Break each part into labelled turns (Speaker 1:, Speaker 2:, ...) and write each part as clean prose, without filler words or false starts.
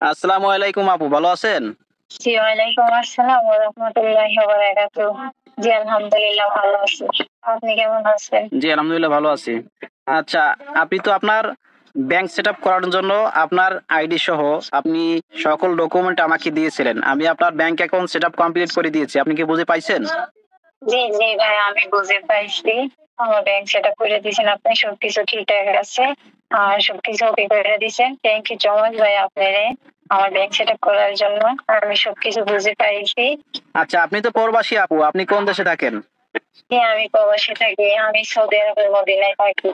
Speaker 1: আসসালামু আলাইকুম আপু, ভালো আছেন?
Speaker 2: জি, ওয়ালাইকুম আসসালাম ওয়া রাহমাতুল্লাহি ওয়া বারাকাতুহু। জি, আলহামদুলিল্লাহ ভালো আছি। আপনি কেমন আছেন?
Speaker 1: জি, আলহামদুলিল্লাহ ভালো আছি। আচ্ছা, আপনি তো আপনার ব্যাংক সেটআপ করার জন্য আপনার আইডি সহ আপনি সকল ডকুমেন্ট আমাকে দিয়েছিলেন। আমি আপনার ব্যাংক অ্যাকাউন্ট সেটআপ কমপ্লিট করে দিয়েছি। আপনি কি বুঝে পাইছেন?
Speaker 2: জি, জি ভাই আমি বুঝে পাইছি। আমার ব্যাংক সেটআপ করে দিয়েছেন আপনি সবকিছু ঠিকঠাক আছে। আর সবকিছু ওকে করে দিয়েছেন। থ্যাংক ইউ সো মাচ ভাই আপনারে আমার ব্যাংক সেটআপ করার জন্য। আমি সবকিছু বুঝে পাইছি।
Speaker 1: আচ্ছা, আপনি তো প্রবাসী আপু। আপনি কোন দেশে থাকেন?
Speaker 2: জি, আমি প্রবাসী থাকি। আমি সৌদি আরবের মদিনায় থাকি।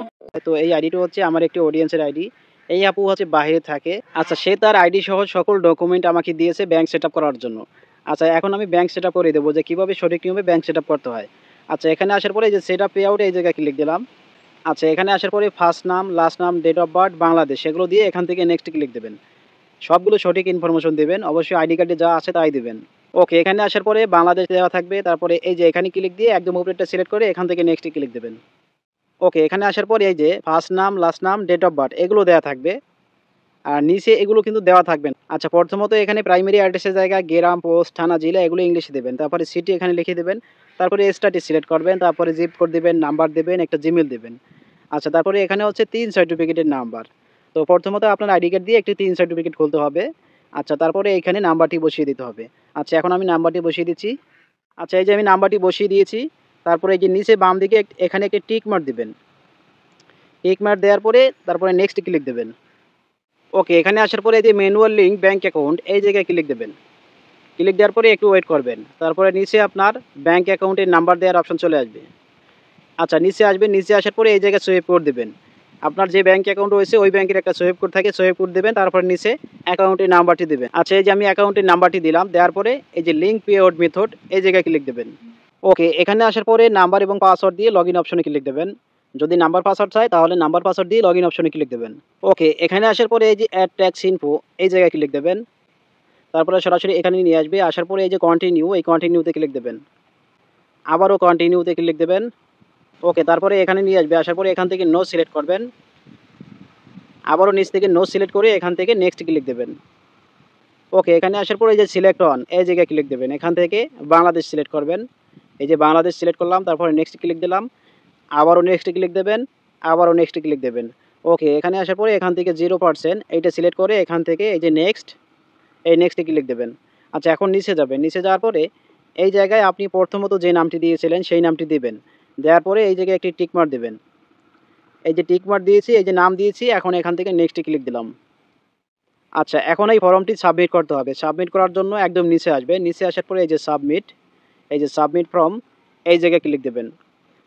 Speaker 1: তো এই আইডিটা হচ্ছে আমার একটি অডিয়েন্সের আইডি। এই আপু হচ্ছে বাহিরে থাকে। আচ্ছা, সে তার আইডি সহ সকল ডকুমেন্ট আমাকে দিয়েছে ব্যাংক সেটআপ করার জন্য। আচ্ছা, এখন আমি ব্যাংক সেটআপ করে দেবো যে কিভাবে সঠিক নিয়মে ব্যাংক সেটআপ করতে হয়। আচ্ছা, এখানে আসার পরে এই যে সেটআপ পে আউট এই জায়গায় ক্লিক দিলাম। আচ্ছা, এখানে আসার পরে ফার্স্ট নাম, লাস্ট নাম, ডেট অফ বার্থ, বাংলাদেশ এগুলো দিয়ে এখান থেকে নেক্সট ক্লিক দেবেন। সবগুলো সঠিক ইনফরমেশন দেবেন। অবশ্যই আইডি কার্ডে যা আছে তাই দিবেন। ওকে, এখানে আসার পরে বাংলাদেশ দেওয়া থাকবে। তারপরে এই যে এখানে ক্লিক দিয়ে একদম উপরেরটা সিলেক্ট করে এখান থেকে নেক্সট ক্লিক দেবেন। ওকে, এখানে আসার পরে এই যে ফার্স্ট নাম, লাস্ট নাম, ডেট অফ বার্থ এগুলো দেওয়া থাকবে। আর নিচে এগুলো কিন্তু দেওয়া থাকবে না। আচ্ছা, প্রথমত এখানে প্রাইমারি অ্যাড্রেসের জায়গায় গ্রাম, পোস্ট, থানা, জেলা এগুলো ইংলিশে দেবেন। তারপরে সিটি এখানে লিখে দেবেন। তারপরে স্টেট সিলেক্ট করবেন। তারপরে জিপ কোড দিবেন, নাম্বার দেবেন, একটা জিমেইল দেবেন। আচ্ছা, তারপরে এখানে হচ্ছে ৩ সার্টিফিকেটের নাম্বার। তো প্রথমত আপনার আইডি কার্ড দিয়ে একটি ৩ সার্টিফিকেট খুলতে হবে। আচ্ছা, তারপরে এখানে নাম্বারটি বসিয়ে দিতে হবে। আচ্ছা, এখন আমি নাম্বারটি বসিয়ে দিচ্ছি। আচ্ছা, এই যে আমি নাম্বারটি বসিয়ে দিয়েছি। তারপরে এই যে নিচে বাম দিকে এখানে একটি টিক মার্ক দিবেন। টিক মার্ক দেওয়ার পরে তারপরে নেক্সট ক্লিক দেবেন। ওকে, এখানে আসার পরে এই যে ম্যানুয়াল লিঙ্ক ব্যাংক অ্যাকাউন্ট এই জায়গায় ক্লিক দেবেন। ক্লিক দেওয়ার পরে একটু ওয়েট করবেন। তারপরে নিচে আপনার ব্যাংক অ্যাকাউন্টের নাম্বার দেওয়ার অপশন চলে আসবে। আচ্ছা, নিচে আসবেন। নিচে আসার পরে এই জায়গায় সুইপ কোড দেবেন। আপনার যে ব্যাংক অ্যাকাউন্ট রয়েছে ওই ব্যাংকের একটা সুইপ কোড থাকে, সুইপ কোড দেবেন। তারপর নিচে অ্যাকাউন্টের নাম্বারটি দেবেন। আচ্ছা, এই যে আমি অ্যাকাউন্টের নাম্বারটি দিলাম। দেওয়ার পরে এই যে লিঙ্ক পে আউট মেথড এই জায়গায় ক্লিক দেবেন। ওকে, এখানে আসার পরে নাম্বার এবং পাসওয়ার্ড দিয়ে লগইন অপশনে ক্লিক দেবেন। যদি নাম্বার পাসওয়ার্ড চাই তাহলে নাম্বার পাসওয়ার্ড দিয়ে লগইন অপশনে ক্লিক দেবেন। ওকে, এখানে আসার পরে এই যে অ্যাড ট্যাক্স ইনফো এই জায়গায় ক্লিক দেবেন। তারপরে সরাসরি এখানে নিয়ে আসবে। আসার পরে এই যে কন্টিনিউ এই কন্টিনিউতে ক্লিক দেবেন। আবারও কন্টিনিউতে ক্লিক দেবেন। ওকে, তারপরে এখানে নিয়ে আসবে। আসার পরে এখান থেকে নো সিলেক্ট করবেন। আবারও নিচ থেকে নো সিলেক্ট করে এখান থেকে নেক্সট ক্লিক দেবেন। ওকে, এখানে আসার পরে এই যে সিলেক্ট অন এই জায়গায় ক্লিক দেবেন। এখান থেকে বাংলাদেশ সিলেক্ট করবেন। এই যে বাংলাদেশ সিলেক্ট করলাম। তারপরে নেক্সট ক্লিক দিলাম। আবারও নেক্সট ক্লিক দেবেন। আবারও নেক্সট ক্লিক দেবেন। ওকে, এখানে আসার পরে এখান থেকে 0% এইটা সিলেক্ট করে এখান থেকে এই যে নেক্সট এই নেক্সটে ক্লিক দেবেন। আচ্ছা, এখন নিচে যাবেন। নিচে যাওয়ার পরে এই জায়গায় আপনি প্রথমত যে নামটি দিয়েছিলেন সেই নামটি দিবেন। দেওয়ার পরে এই জায়গায় একটি টিক মার্ক দেবেন। এই যে টিক মার্ক দিয়েছি, এই যে নাম দিয়েছি, এখন এখান থেকে নেক্সটে ক্লিক দিলাম। আচ্ছা, এখন এই ফর্মটি সাবমিট করতে হবে। সাবমিট করার জন্য একদম নিচে আসবে। নিচে আসার পরে এই যে সাবমিট, এই যে সাবমিট ফর্ম এই জায়গায় ক্লিক দেবেন।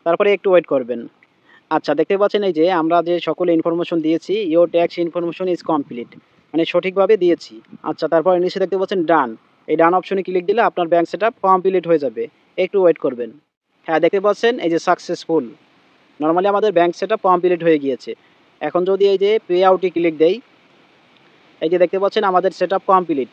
Speaker 1: তারপরে একটু ওয়েট করবেন। আচ্ছা, দেখতে পাচ্ছেন এই যে আমরা যে সকল ইনফরমেশন দিয়েছি, your tax information is complete মানে সঠিকভাবে দিয়েছি। আচ্ছা, তারপরে নিচে দেখতে পাচ্ছেন ডান। এই ডান অপশনে ক্লিক দিলে আপনার ব্যাংক সেটআপ কমপ্লিট হয়ে যাবে। একটু ওয়েট করবেন। হ্যাঁ, দেখতে পাচ্ছেন এই যে সাকসেসফুল। নরমালি আমাদের ব্যাংক সেটআপ কমপ্লিট হয়ে গিয়েছে। এখন যদি এই যে পে আউটে ক্লিক দেই, এই যে দেখতে পাচ্ছেন আমাদের সেটআপ কমপ্লিট।